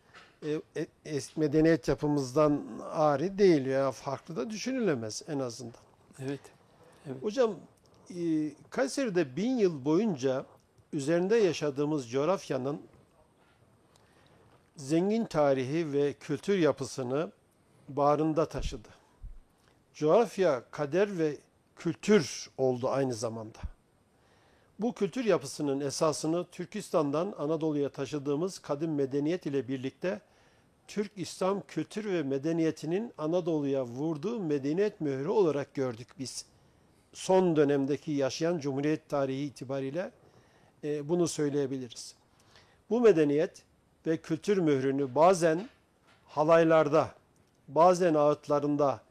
medeniyet yapımızdan ari değil veya farklı da düşünülemez en azından. Evet. Evet. Hocam Kayseri'de 1000 yıl boyunca üzerinde yaşadığımız coğrafyanın zengin tarihi ve kültür yapısını bağrında taşıdı. Coğrafya, kader ve kültür oldu aynı zamanda. Bu kültür yapısının esasını Türkistan'dan Anadolu'ya taşıdığımız kadim medeniyet ile birlikte Türk-İslam kültür ve medeniyetinin Anadolu'ya vurduğu medeniyet mührü olarak gördük biz. Son dönemdeki yaşayan Cumhuriyet tarihi itibariyle bunu söyleyebiliriz. Bu medeniyet ve kültür mührünü bazen halaylarda, bazen ağıtlarında,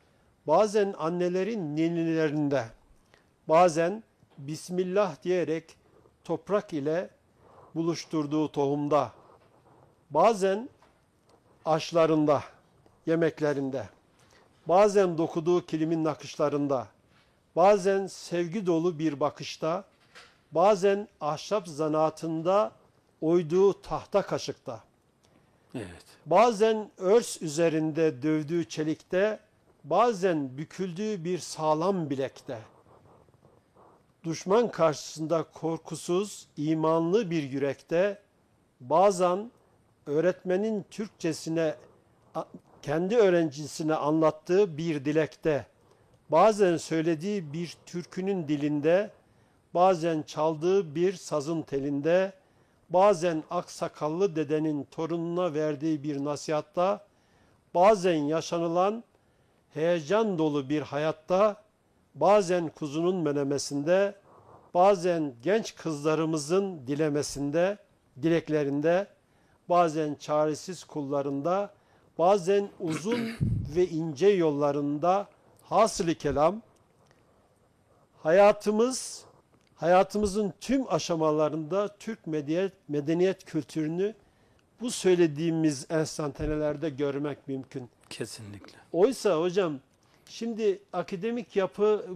bazen annelerin ninnilerinde, bazen Bismillah diyerek toprak ile buluşturduğu tohumda, bazen aşlarında, yemeklerinde, bazen dokuduğu kilimin nakışlarında, bazen sevgi dolu bir bakışta, bazen ahşap zanaatında oyduğu tahta kaşıkta, Evet. bazen örs üzerinde dövdüğü çelikte, bazen büküldüğü bir sağlam bilekte, düşman karşısında korkusuz, imanlı bir yürekte, bazen öğretmenin Türkçesine kendi öğrencisine anlattığı bir dilekte, bazen söylediği bir türkünün dilinde, bazen çaldığı bir sazın telinde, bazen aksakallı dedenin torununa verdiği bir nasihatta, bazen yaşanılan heyecan dolu bir hayatta, bazen kuzunun menemesinde, bazen genç kızlarımızın dilemesinde, dileklerinde, bazen çaresiz kullarında, bazen uzun ve ince yollarında, hasılı kelam, hayatımızın tüm aşamalarında Türk medeniyet kültürünü bu söylediğimiz enstantanelerde görmek mümkün. Kesinlikle. Oysa hocam şimdi akademik yapı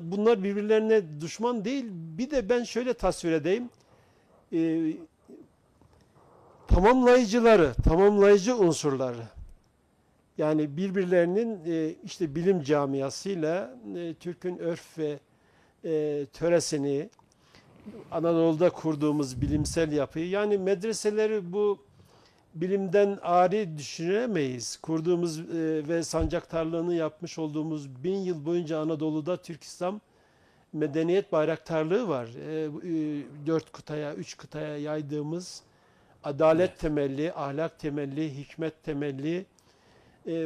bunlar birbirlerine düşman değil. Bir de ben şöyle tasvir edeyim. Tamamlayıcı unsurları. Yani birbirlerinin işte bilim camiasıyla Türk'ün örf ve töresini, Anadolu'da kurduğumuz bilimsel yapıyı, yani medreseleri bu bilimden ari düşünemeyiz. Kurduğumuz ve sancaktarlığını yapmış olduğumuz 1000 yıl boyunca Anadolu'da Türk İslam medeniyet bayraktarlığı var. 4 kıtaya, 3 kıtaya yaydığımız adalet temelli, ahlak temelli, hikmet temelli,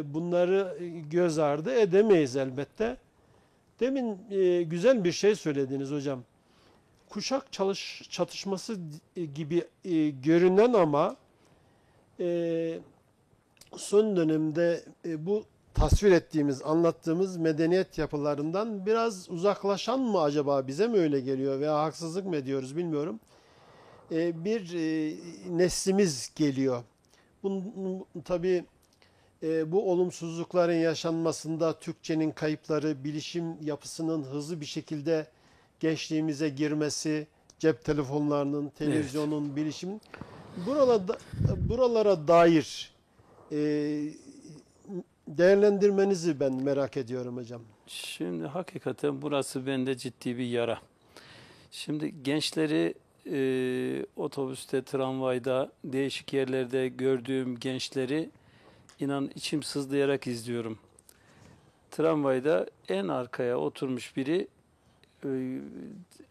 bunları göz ardı edemeyiz elbette. Demin güzel bir şey söylediniz hocam. Kuşak çatışması gibi görünen ama son dönemde bu tasvir ettiğimiz, anlattığımız medeniyet yapılarından biraz uzaklaşan mı acaba, bize mi öyle geliyor veya haksızlık mı ediyoruz bilmiyorum. Bir neslimiz geliyor. Tabii bu olumsuzlukların yaşanmasında Türkçenin kayıpları, bilişim yapısının hızlı bir şekilde gençliğimize girmesi, cep telefonlarının, televizyonun, bilişim, buralara dair değerlendirmenizi ben merak ediyorum hocam. Şimdi hakikaten burası bende ciddi bir yara. Şimdi gençleri otobüste, tramvayda, değişik yerlerde gördüğüm gençleri inan içim sızlayarak izliyorum. Tramvayda en arkaya oturmuş biri e,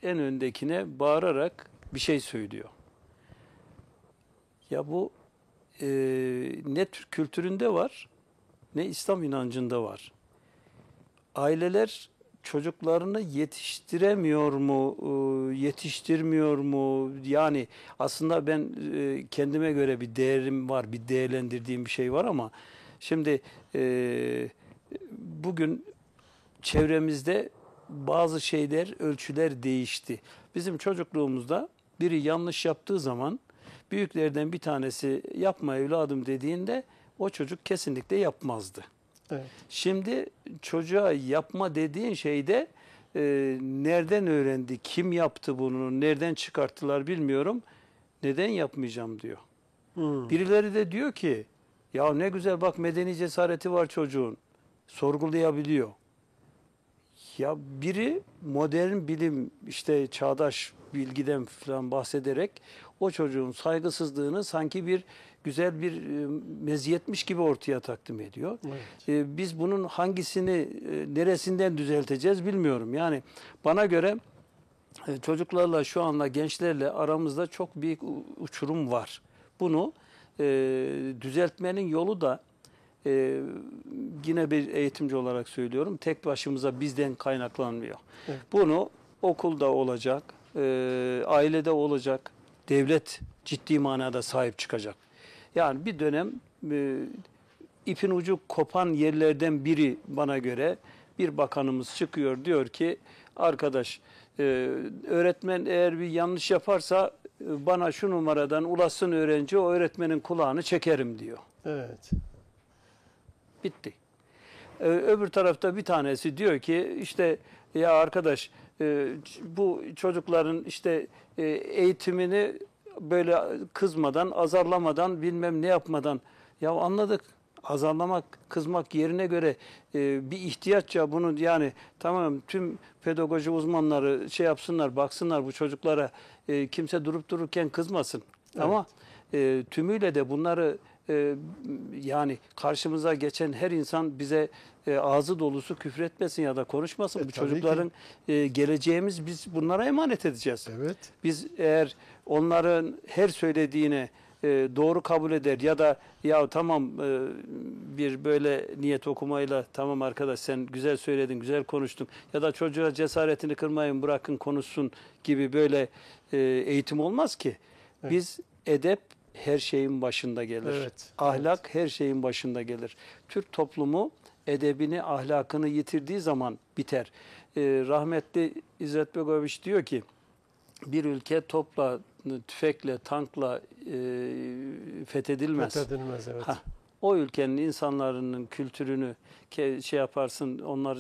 en öndekine bağırarak bir şey söylüyor. Ya bu ne Türk kültüründe var, ne İslam inancında var. Aileler çocuklarını yetiştiremiyor mu, yetiştirmiyor mu? Yani aslında ben kendime göre bir değerim var, bir değerlendirdiğim bir şey var ama şimdi bugün çevremizde bazı şeyler, ölçüler değişti. Bizim çocukluğumuzda biri yanlış yaptığı zaman büyüklerden bir tanesi yapma evladım dediğinde o çocuk kesinlikle yapmazdı. Evet. Şimdi çocuğa yapma dediğin şeyde nereden öğrendi, kim yaptı bunu, nereden çıkarttılar bilmiyorum. Neden yapmayacağım diyor. Hmm. Birileri de diyor ki ya ne güzel bak medeni cesareti var çocuğun. Sorgulayabiliyor. Ya biri modern bilim işte çağdaş bilgiden falan bahsederek o çocuğun saygısızlığını sanki bir güzel bir meziyetmiş gibi ortaya takdim ediyor. Evet. Biz bunun hangisini neresinden düzelteceğiz bilmiyorum. Yani bana göre çocuklarla şu anda gençlerle aramızda çok büyük uçurum var. Bunu düzeltmenin yolu da yine bir eğitimci olarak söylüyorum. Tek başımıza bizden kaynaklanmıyor. Evet. Bunu okulda olacak, ailede olacak, devlet ciddi manada sahip çıkacak. Yani bir dönem ipin ucu kopan yerlerden biri bana göre bir bakanımız çıkıyor diyor ki arkadaş öğretmen eğer bir yanlış yaparsa bana şu numaradan ulaşsın öğrenci o öğretmenin kulağını çekerim diyor. Evet. Bitti. Öbür tarafta bir tanesi diyor ki işte ya arkadaş bu çocukların işte eğitimini böyle kızmadan, azarlamadan, bilmem ne yapmadan ya anladık. Azarlamak, kızmak yerine göre bir ihtiyaçça bunu yani tamam tüm pedagoji uzmanları şey yapsınlar, baksınlar bu çocuklara kimse durup dururken kızmasın. Evet. Ama tümüyle de bunları yani karşımıza geçen her insan bize ağzı dolusu küfretmesin ya da konuşmasın. Bu tabii çocukların geleceğimiz biz bunlara emanet edeceğiz. Evet. Biz eğer onların her söylediğine doğru kabul eder ya da ya tamam bir böyle niyet okumayla tamam arkadaş sen güzel söyledin, güzel konuştun ya da çocuğa cesaretini kırmayın bırakın konuşsun gibi böyle eğitim olmaz ki. Evet. Biz edep her şeyin başında gelir. Evet. Ahlak her şeyin başında gelir. Türk toplumu edebini, ahlakını yitirdiği zaman biter. Rahmetli İzzet Begoviç diyor ki bir ülke topla, tüfekle, tankla fethedilmez. Fethedilmez, evet. O ülkenin insanların kültürünü şey yaparsın, onlar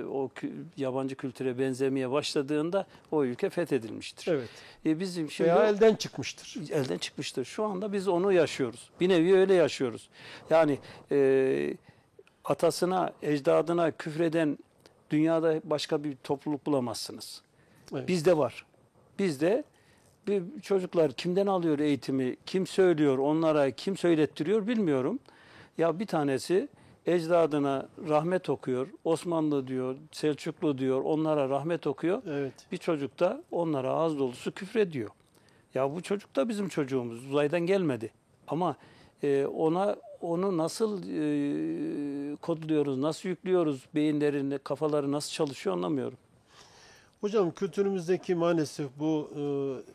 o yabancı kültüre benzemeye başladığında o ülke fethedilmiştir. Evet. Bizim şimdi Veya elden çıkmıştır. elden çıkmıştır. Şu anda biz onu yaşıyoruz. Bir nevi öyle yaşıyoruz. Yani atasına, ecdadına küfreden dünyada başka bir topluluk bulamazsınız. Evet. Bizde var. Bizde bir çocuklar kimden alıyor eğitimi, kim söylüyor onlara, kim söylettiriyor bilmiyorum. Ya bir tanesi ecdadına rahmet okuyor, Osmanlı diyor, Selçuklu diyor, onlara rahmet okuyor. Evet. Bir çocuk da onlara ağız dolusu küfrediyor. Ya bu çocuk da bizim çocuğumuz, uzaydan gelmedi. Ama onu nasıl kodluyoruz, nasıl yüklüyoruz, beyinlerini, kafaları nasıl çalışıyor anlamıyorum. Hocam kültürümüzdeki maalesef bu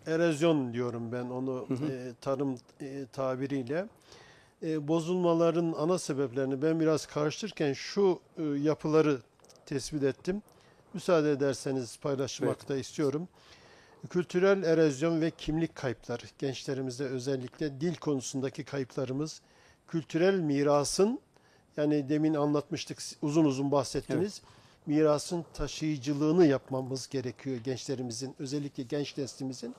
erozyon diyorum ben onu tarım tabiriyle. Bozulmaların ana sebeplerini ben biraz karıştırırken şu yapıları tespit ettim. Müsaade ederseniz paylaşmak da istiyorum. Kültürel erozyon ve kimlik kayıpları. Gençlerimizde özellikle dil konusundaki kayıplarımız. Kültürel mirasın yani demin anlatmıştık uzun uzun bahsettiniz. Evet. Mirasın taşıyıcılığını yapmamız gerekiyor gençlerimizin, özellikle genç neslimizin.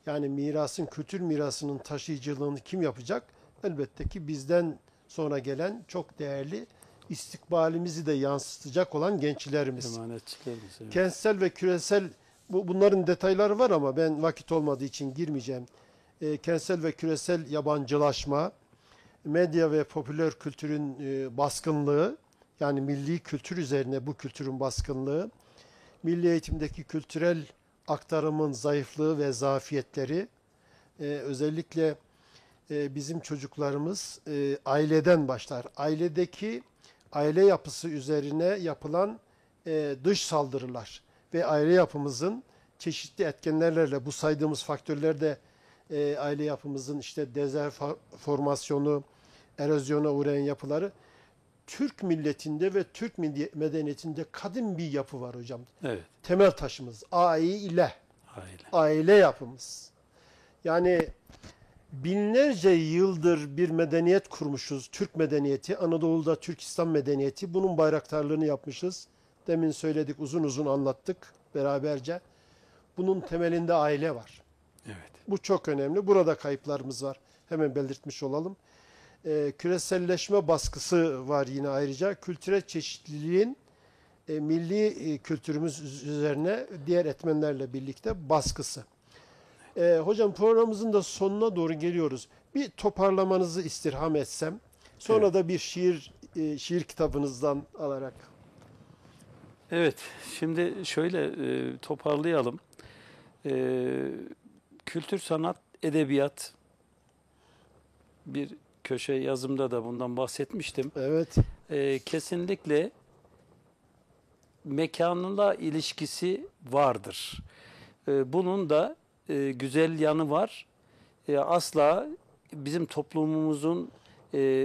Yani mirasın, kültür mirasının taşıyıcılığını kim yapacak? Elbette ki bizden sonra gelen çok değerli istikbalimizi de yansıtacak olan gençlerimiz. Emanetçilerimiz. Evet. Kentsel ve küresel, bunların detayları var ama ben vakit olmadığı için girmeyeceğim. Kentsel ve küresel yabancılaşma, medya ve popüler kültürün baskınlığı, yani milli kültür üzerine bu kültürün baskınlığı, milli eğitimdeki kültürel aktarımın zayıflığı ve zafiyetleri, özellikle bizim çocuklarımız aileden başlar. Aile yapısı üzerine yapılan dış saldırılar ve aile yapımızın çeşitli etkenlerle, bu saydığımız faktörlerde aile yapımızın işte dezenformasyonu, erozyona uğrayan yapıları, Türk milletinde ve Türk medeniyetinde kadim bir yapı var hocam. Evet. Temel taşımız aile. Aile. Aile yapımız. Yani binlerce yıldır bir medeniyet kurmuşuz. Türk medeniyeti, Anadolu'da Türk İslam medeniyeti. Bunun bayraktarlığını yapmışız. Demin söyledik, uzun uzun anlattık beraberce. Bunun temelinde aile var. Evet. Bu çok önemli. Burada kayıplarımız var. Hemen belirtmiş olalım. Küreselleşme baskısı var yine ayrıca. Kültürel çeşitliliğin milli kültürümüz üzerine diğer etmenlerle birlikte baskısı. Hocam, programımızın da sonuna doğru geliyoruz. Bir toparlamanızı istirham etsem. Sonra Evet. da bir şiir kitabınızdan alarak. Evet. Şimdi şöyle toparlayalım. Kültür, sanat, edebiyat, bir köşe yazımda da bundan bahsetmiştim. Evet. Kesinlikle mekanla ilişkisi vardır. Bunun da güzel yanı var. Asla bizim toplumumuzun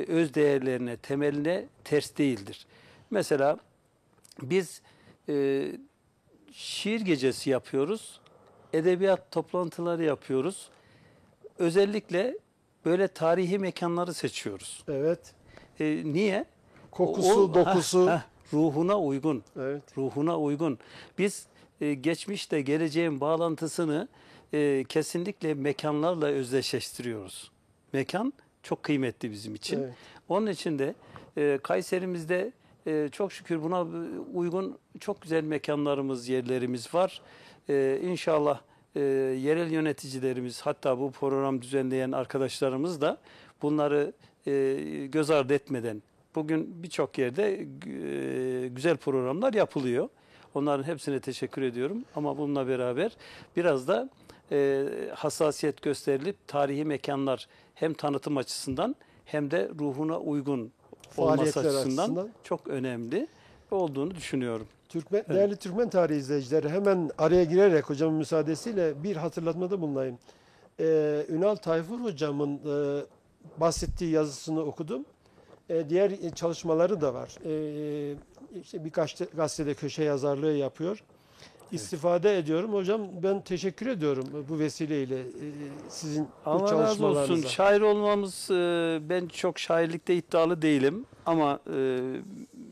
öz değerlerine, temeline ters değildir. Mesela biz şiir gecesi yapıyoruz, edebiyat toplantıları yapıyoruz. Özellikle böyle tarihi mekanları seçiyoruz. Evet. Niye? Kokusu, dokusu. Ruhuna uygun. Evet. Ruhuna uygun. Biz geçmişte geleceğin bağlantısını kesinlikle mekanlarla özdeşleştiriyoruz. Mekan çok kıymetli bizim için. Evet. Onun için de Kayserimizde çok şükür buna uygun çok güzel mekanlarımız, yerlerimiz var. İnşallah yerel yöneticilerimiz, hatta bu program düzenleyen arkadaşlarımız da bunları göz ardı etmeden, bugün birçok yerde güzel programlar yapılıyor. Onların hepsine teşekkür ediyorum. Ama bununla beraber biraz da hassasiyet gösterilip tarihi mekanlar hem tanıtım açısından hem de ruhuna uygun olması Faaliyetler açısından çok önemli olduğunu düşünüyorum. Değerli Türkmen tarihi izleyicileri, hemen araya girerek hocamın müsaadesiyle bir hatırlatmada bulunayım. Ünal Tayfur hocamın bahsettiği yazısını okudum. Diğer çalışmaları da var. İşte birkaç gazetede köşe yazarlığı yapıyor. İstifade ediyorum. Hocam, ben teşekkür ediyorum bu vesileyle sizin bu Allah razı olsun. çalışmalarınıza. Şair olmamız, ben çok şairlikte iddialı değilim ama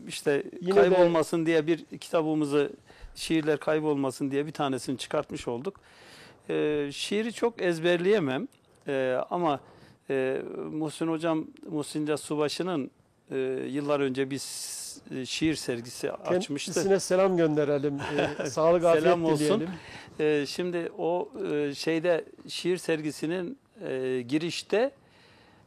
işte Yine kaybolmasın diye bir kitabımızı, şiirler kaybolmasın diye bir tanesini çıkartmış olduk. Şiiri çok ezberleyemem ama Muhsin Hocam, Muhsin Cas Subaşı'nın yıllar önce bir şiir sergisi açmıştı. Kendisine selam gönderelim. Sağlık, afiyet Selam olsun. dileyelim. Şimdi o şeyde, şiir sergisinin girişte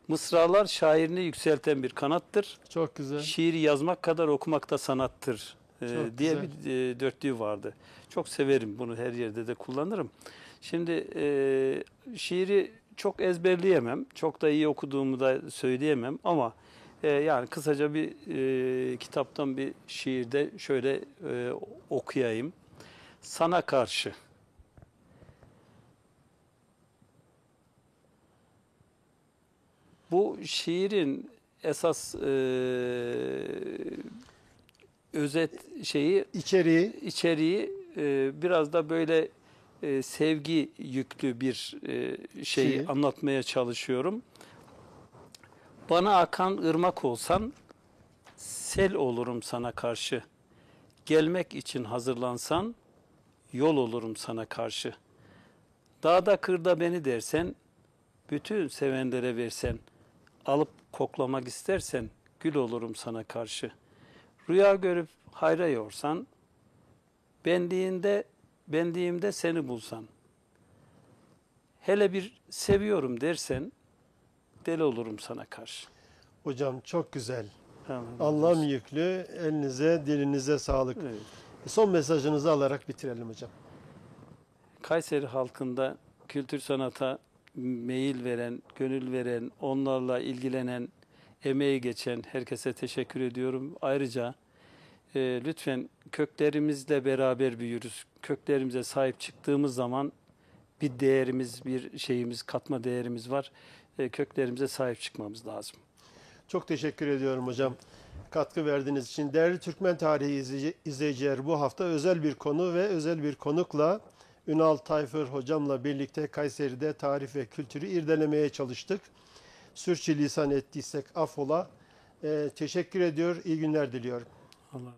mısralar şairini yükselten bir kanattır. Çok güzel. Şiiri yazmak kadar okumak da sanattır Çok diye güzel. bir dörtlüğü vardı. Çok severim, bunu her yerde de kullanırım. Şimdi şiiri çok ezberleyemem, çok da iyi okuduğumu da söyleyemem ama yani kısaca bir kitaptan bir şiirde şöyle okuyayım. Sana karşı. Bu şiirin esas özet içeriği biraz da böyle sevgi yüklü bir şeyi Şiir. anlatmaya çalışıyorum. Bana akan ırmak olsan, sel olurum sana karşı. Gelmek için hazırlansan, yol olurum sana karşı. Dağda kırda beni dersen, bütün sevenlere versen, alıp koklamak istersen, gül olurum sana karşı. Rüya görüp hayra yorsan, benliğimde seni bulsan, hele bir seviyorum dersen, deli olurum sana karşı. Hocam çok güzel. Allah razı Anlam olsun. yüklü. Elinize, dilinize sağlık. Evet. Son mesajınızı alarak bitirelim hocam. Kayseri halkında kültür sanata meyil veren, gönül veren, onlarla ilgilenen, emeği geçen herkese teşekkür ediyorum. Ayrıca lütfen köklerimizle beraber büyürüz. Köklerimize sahip çıktığımız zaman bir değerimiz, bir şeyimiz, katma değerimiz var. Köklerimize sahip çıkmamız lazım. Çok teşekkür ediyorum hocam. Katkı verdiğiniz için. Değerli Türkmen Tarihi izleyiciler, bu hafta özel bir konu ve özel bir konukla Ünal Tayfur hocamla birlikte Kayseri'de tarih ve kültürü irdelemeye çalıştık. Sürçülisan ettiysek affola. Teşekkür ediyor, iyi günler diliyorum. Allah